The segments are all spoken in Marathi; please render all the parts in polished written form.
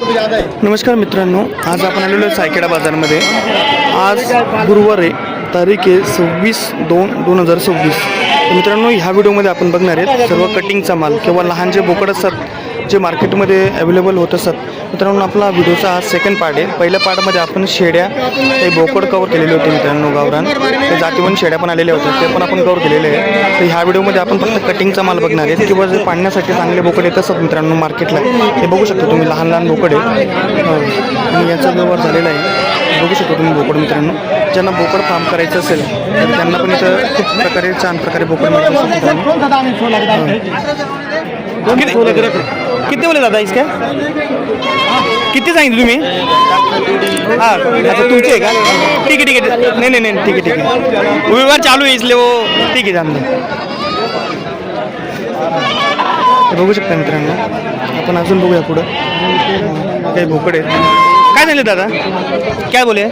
नमस्कार मित्रांनो, आज आपण आलेलो आहे सायखेडा बाजारमध्ये। आज गुरुवार आहे, तारीख आहे 26/2/2026। मित्रांनो, ह्या व्हिडिओमध्ये आपण बघणार आहेत सर्व कटिंगचा माल किंवा लहान जे बोकड असतात जे मार्केटमध्ये अवेलेबल होत असतात। मित्रांनो, आपला व्हिडिओचा हा सेकंड पार्ट आहे। पहिल्या पार्टमध्ये आपण शेड्या ते बोकड कवर केलेले होते मित्रांनो, गावरान ते जातीवंत शेड्या पण आलेल्या होत्या, ते पण आपण कवर केलेले आहे। तर ह्या व्हिडिओमध्ये आपण फक्त कटिंगचा माल बघणार आहेत किंवा जे पाळण्यासाठी चांगले बोकड येत असतात मित्रांनो मार्केटला, हे बघू शकता तुम्ही, लहान लहान बोकड आहे आणि याचा व्यवहार झालेला आहे। बघू शकता तुम्ही बोकड मित्रांनो, ज्यांना बोकड फार्म करायचं असेल तर त्यांना पण इथं खूप प्रकारे छान प्रकारे बोकड मिळतात मित्रांनो। किती बोले दादा इसका? किती सांगितलं तुम्ही? हां, अच्छा तुमचे आहे का? ठीक आहे ठीक आहे, नाही नाही नाही, ठीक आहे ठीक आहे, व्यवहार चालू आहे इसलिए वो ठीक आहे जाणं। बघू शकता मित्रांनो, आपण अजून बघूया पुढं काही बोकड आहेत। काय झाले दादा, काय बोले?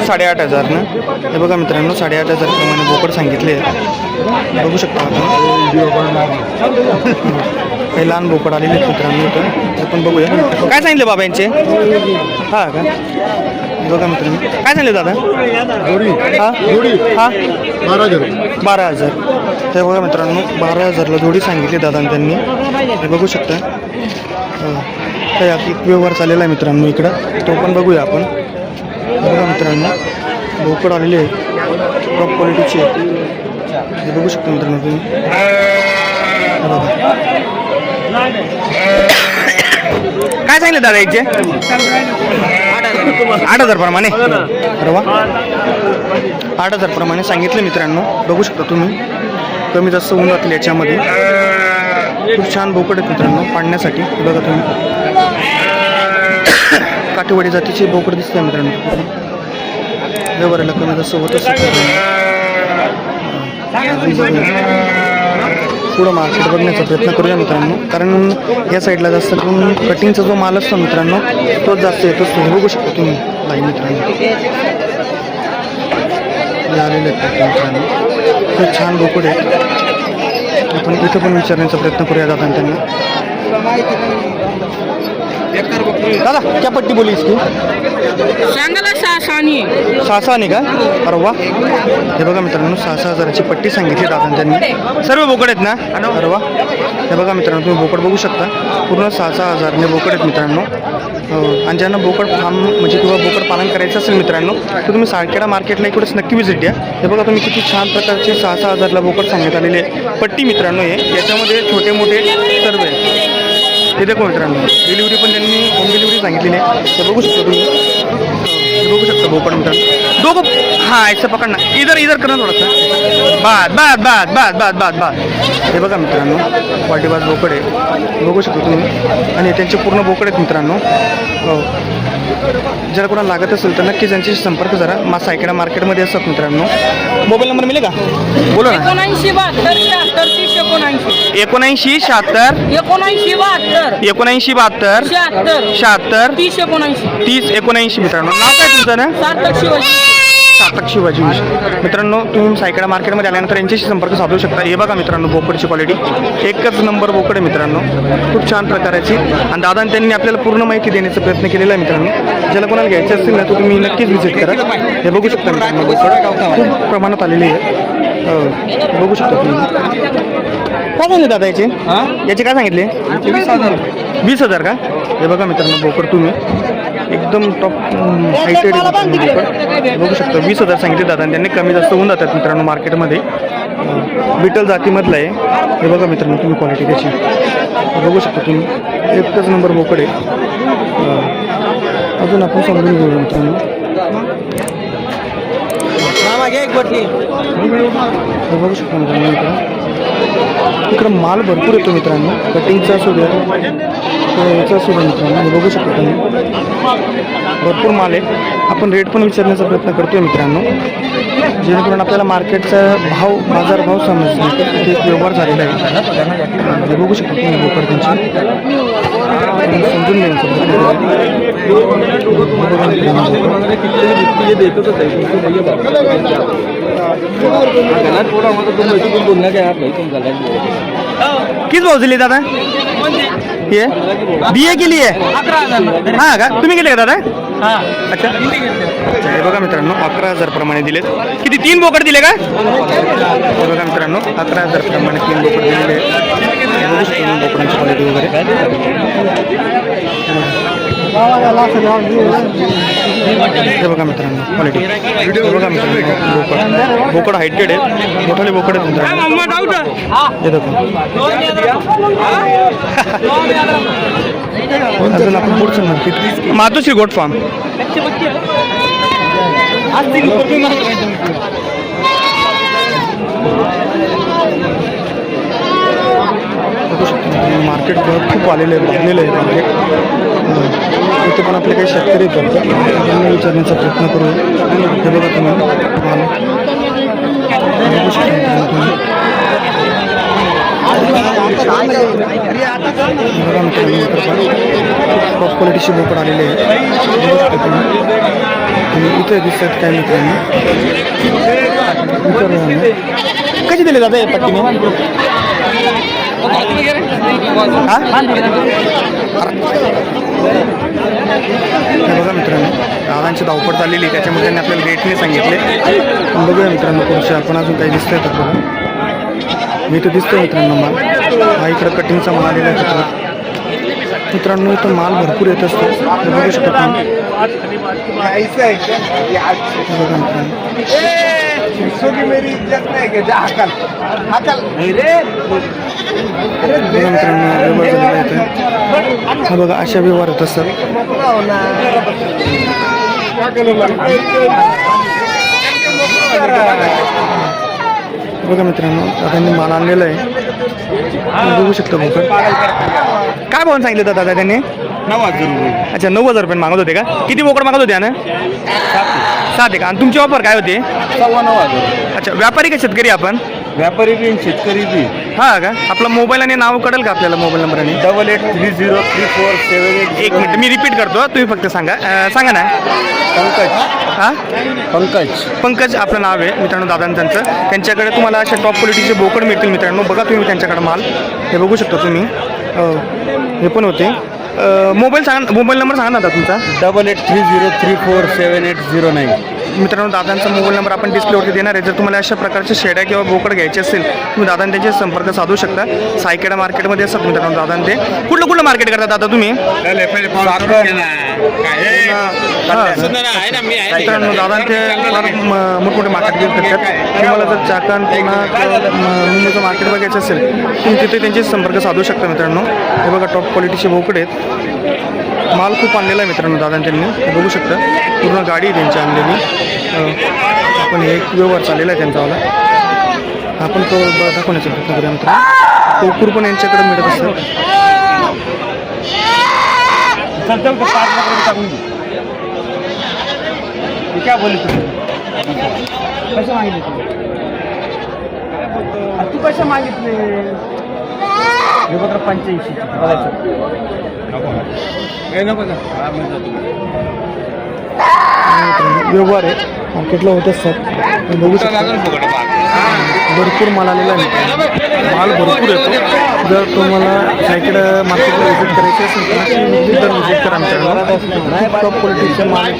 8,500 ना? हे बघा मित्रांनो, 8,500 प्रमाणे बोकड सांगितले आहेत। बघू शकता आपण काही लहान बोकड आलेले आहेत मित्रांनो इथं, आपण बघूया काय सांगितले बाबा यांचे। हां का, बघा मित्रांनो काय सांगितले दादा? हां हां 12,000। ते बघा मित्रांनो, 12,000ला जोडी सांगितली दादा त्यांनी, हे बघू शकता। काही एक व्यवहार चाललेला आहे मित्रांनो इकडं, तो पण बघूया आपण। बघा मित्रांनो, बोकड आलेले आहेत, टॉप क्वालिटीचे हे बघू शकता मित्रांनो तुम्ही। काय सांगितलं दादा याचे? 8,000 प्रमाणे, अरे वा, 8,000 प्रमाणे सांगितलं मित्रांनो। बघू शकता तुम्ही, कमी जास्त होऊन जातील याच्यामध्ये। खूप छान बोकड आहेत मित्रांनो पाळण्यासाठी। बघा तुम्ही, काठीवाडी जातीचे बोकड दिसते मित्रांनो, व्यवहाराला कमी जास्त होत असतं। पुढं मार्केट बघण्याचा प्रयत्न करूया मित्रांनो, कारण या साईडला जास्त करून कटिंगचा जो माल असतो मित्रांनो तोच जास्त येत असतो। हे बघू शकतो तुम्ही लाईन मित्रांनो, आलेले आहेत मित्रांनो, खूप छान बोकड आहेत। आपण इथं पण विचारण्याचा प्रयत्न करूया दादा त्यांना। दादा क्या पट्टी बोली इसकी? सांगायला 6,600 नाही का? अरे वा, हे बघा मित्रांनो, 6,000ची पट्टी सांगितली दादा त्यांनी। सर्व बोकड आहेत ना? अरे वा, हे बघा मित्रांनो तुम्ही बोकड बघू शकता, पूर्ण 6,000ने बोकड आहेत मित्रांनो। आणि ज्यांना बोकड फार्म म्हणजे किंवा बोकड पालन करायचं असेल मित्रांनो तर तुम्ही सायखेडा मार्केटला इकडेच नक्की व्हिजिट द्या। हे बघा तुम्ही, किती छान प्रकारचे 6,000ला बोकड सांगण्यात आलेले पट्टी मित्रांनो। हे याच्यामध्ये छोटे मोठे सर्व आहे। हे देखो मित्रांनो, डिलिव्हरी पण त्यांनी होम डिलिव्हरी सांगितलेली आहे, ते बघू शकता तुम्ही। बघू शकता बोकड मित्रांनो, दोघं हां ऐसा पकडना, इधर इधर करना थोडंसं, बाद बाद बाद बाद बाद बाद बाद। हे बघा मित्रांनो, वाटीबाज बोकड आहे, बघू शकता तुम्ही, आणि त्यांचे पूर्ण बोकड आहेत मित्रांनो। हो, जर कोणाला लागत असेल तर नक्कीच यांच्याशी संपर्क करा। सायखेडा मार्केटमध्ये असतात मित्रांनो। मोबाईल नंबर मिळेल का? बोला ना। 79 79 76 79 72 76 30 79 मित्रांनो। नाव काय तुमचं ना? सार्थक शिवाजी मित्रांनो। तुम्ही सायखेडा मार्केटमध्ये आल्यानंतर यांच्याशी संपर्क साधू शकता। हे बघा मित्रांनो, बोकडची क्वालिटी एकच नंबर बोकड आहे मित्रांनो, खूप छान प्रकाराची। आणि दादा त्यांनी आपल्याला पूर्ण माहिती देण्याचा प्रयत्न केलेला आहे मित्रांनो। ज्याला कोणाला घ्यायचं असेल ना तर तुम्ही नक्कीच व्हिजिट करा। हे बघू शकता मित्रांनो, बोकड खूप प्रमाणात आलेली आहे, बघू शकता तुम्ही। काय सांगितले दादा याचे? याचे काय सांगितले? 20,000 का? हे बघा मित्रांनो, बोकड तुम्ही एकदम टॉप हायटेड बोकड बघू शकता। 20,000 सांगितले दादा, त्यांनी कमी जास्त होऊन जातात मित्रांनो मार्केटमध्ये। बिटल जातीमधलं आहे, हे बघा मित्रांनो तुम्ही क्वालिटी त्याची बघू शकता तुम्ही, एकच नंबर बोकड आहे। अजून आपण समजून घेऊ मित्रांनो। बघू शकता मित्रांनो, इकडं माल भरपूर येतो मित्रांनो, कटिंगचा असू द्या याचा असू द्या मित्रांनो। हे बघू शकता तुम्ही, भरपूर माल आहे। आपण रेट पण विचारण्याचा प्रयत्न करतोय मित्रांनो, जेणेकरून आपल्याला मार्केटचा भाव बाजारभाव समजण्यासाठी तिथे एक व्यवहार झालेला आहे। हे बघू शकता तुम्ही बोकड त्यांची, समजून घ्यायचं थोड़ा मतलब तुम बोलना क्या यार भाई, तुम गलत किती भाव दिले दादा ये बिये केली आहे 11,000 हा का तुम्ही गेले का दादा हा अच्छा अच्छा हे बघा मित्रांनो 11,000 प्रमाणे दिलेत किती 3 बोकड दिले का हे बघा मित्रांनो 11,000 प्रमाणे 3 बोकड दिलेले आहेत बोकडांची क्वालिटी वगैरे हे बघा मित्रांनो क्वालिटी हे बघा मित्रांनो बोकड हायटेड आहे मोठाले बोकड आहेत मित्रांनो हे देखो अजून आपण पुढचं मार्केट मातोश्री गोट फार्म मार्केट खूप आलेलं आहे भरलेलं आहे मार्केट इथे पण आपले काही शेतकरी करतात त्यांना विचारण्याचा प्रयत्न करू हे बघा तुम्ही टॉप क्वालिटीची बोकड आलेले आहे इथे दिसतात काय मित्रांनो कशी दिले दादा पट्टीने बघा मित्रांनो दादांची धावपळ चाललेली त्याच्यामुळे त्यांनी आपल्याला रेटने सांगितले बघूया मित्रांनो पुढचे आपण अजून काही दिसतंय तर बघा मी तर दिसतोय मित्रांनो माल हा इकडं कटिंगचा माल आलेला आहे मित्रांनो इथं माल भरपूर येत असतो हे बघू शकत नाही मेरी इज्जत नाही का जा हकल हकल हा बघा अशा व्यवहार होत असतात बघा मित्रांनो दादांनी माल आणलेला आहे बघू शकतो बोकड काय भाव सांगितलं होतं दादा त्यांनी 9,000 रुपये अच्छा 9,000 रुपये मागत होते का किती बोकड मागत होते ना 7 आहे का आणि तुमची ऑफर काय होते 9,000 अच्छा व्यापारी का शेतकरी आपण व्यापारी बी शेतकरी बी हा का आपला मोबाईल आणि नाव कळेल का आपल्याला मोबाईल नंबर आणि 88303478 एक मिनिट मी रिपीट करतो तुम्ही फक्त सांगा सांगा ना पंकज हां पंकज आपलं नाव आहे मित्रांनो दादांचं त्यांच्याकडे तुम्हाला अशा टॉप क्वालिटीचे बोकड मिळतील मित्रांनो बघा तुम्ही त्यांच्याकडे माल हे बघू शकता तुम्ही हे पण होते मोबाईल सांगा मोबाईल नंबर सांगा ना तुमचा 8830347809 मित्रांनो दादांचा मोबाईल नंबर आपण डिस्प्लेवरती देणार आहे जर तुम्हाला अशा प्रकारचे शेड्या किंवा बोकड घ्यायचे असेल तुम्ही दादांनी त्यांचे संपर्क साधू शकता सायकेडा मार्केटमध्ये असतात मित्रांनो दादांनी ते कुठलं मार्केट करतात दादा तुम्ही मित्रांनो दादा ते फार मोठमोठे मार्केट करतात तुम्हाला जर चाकण पुन्हा मुंबईचं मार्केट बघायचं असेल तुम्ही तिथे त्यांचे संपर्क साधू शकता मित्रांनो हे बघा टॉप क्वालिटीचे बोकड आहेत माल खूप आणलेला आहे मित्रांनो दादा त्यांनी बघू शकता पूर्ण गाडी आहे त्यांची आणलेली आपण एक व्यवहार चाललेला आहे त्यांचावाला आपण तो दाखवण्याचा प्रयत्न करूया मित्रांनो कोकूर पण यांच्याकडे मिळत असतात क्या बोलली तू कशा मागितले हे बघा 85 व्यवहार आहे मार्केटला होत असतात बघू शकता भरपूर माल आलेला आहे माल भरपूर येतो जर तुम्हाला सायकडं मार्केटला व्हिजिट करायची असेल तर व्हिजिट करा मित्रांनो टॉप क्वालिटीचे माल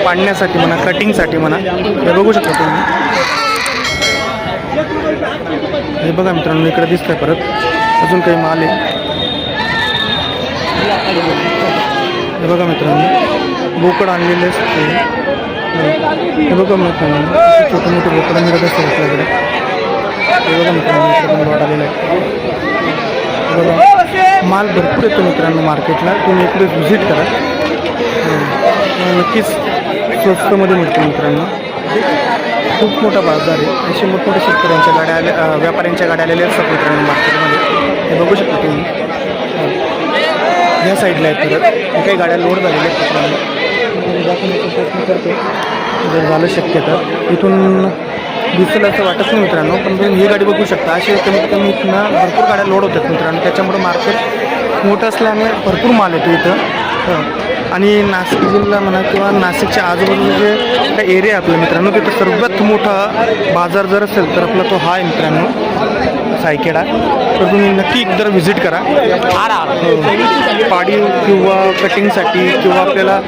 पाडण्यासाठी म्हणा कटिंगसाठी म्हणा हे बघू शकता तुम्ही हे बघा मित्रांनो इकडे दिसतंय परत अजून काही माल आहे हे बघा मित्रांनो बोकड आणलेले असते हे बघा मित्रांनो छोटे मोठे बोकडं मिळत असतात आपल्याकडे हे बघा मित्रांनो इकडे पण लॉट आलेला आहे बघा माल भरपूर येतो मित्रांनो मार्केटला तुम्ही इकडे व्हिजिट करा नक्कीच स्वस्तमध्ये मिळतो मित्रांनो खूप मोठा बाजार आहे असे मोठमोठ्या शेतकऱ्यांच्या गाड्या आल्या व्यापाऱ्यांच्या गाड्या आलेल्या असतात मित्रांनो मार्केटमध्ये हे बघू शकता तुम्ही ह्या साईडला आहेत परत काही गाड्या लोड झालेल्या आहेत मित्रांनो दाखवण्याचा प्रयत्न करतो जर झालं शक्य तर इथून दिसेल असं वाटत नाही मित्रांनो पण तुम्ही ही गाडी बघू शकता असे कमीत कमी इथनं भरपूर गाड्या लोड होतात मित्रांनो त्याच्यामुळे मार्केट मोठं असल्याने भरपूर माल येतो इथं आणि नाशिक जिल्हा म्हणा किंवा नाशिकच्या आजूबाजूचे जे काही एरिया आपल्या मित्रांनो तिथं सर्वात मोठा बाजार जर असेल तर आपला तो हा आहे मित्रांनो सायखेडा, तर तुम्ही नक्की एकदा व्हिजिट करा. पाडी किंवा कटिंगसाठी किंवा आपल्याला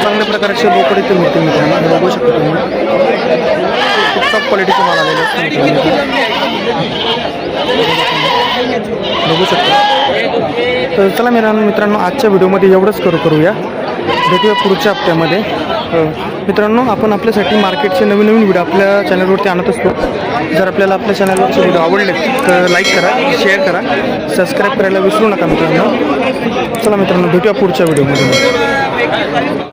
चांगल्या प्रकारचे बोकड इथे मिळते मित्रांनो. हे बघू शकता तुम्ही, खूप टॉप क्वालिटीचे माल आलेले असते बघू शकता. तर चला मित्रांनो आजच्या व्हिडिओमध्ये एवढंच करूया. भेटूया पुढच्या हप्त्यामध्ये. मित्रांनो आपण आपल्यासाठी मार्केटचे नवीन व्हिडिओ आपल्या चॅनलवरती आणत असतो. जर आपल्याला आपल्या चॅनलवरचे व्हिडिओ आवडले तर लाईक करा, शेअर करा, सबस्क्राईब करायला विसरू नका मित्रांनो. चला मित्रांनो भेटूया पुढच्या व्हिडिओमध्ये.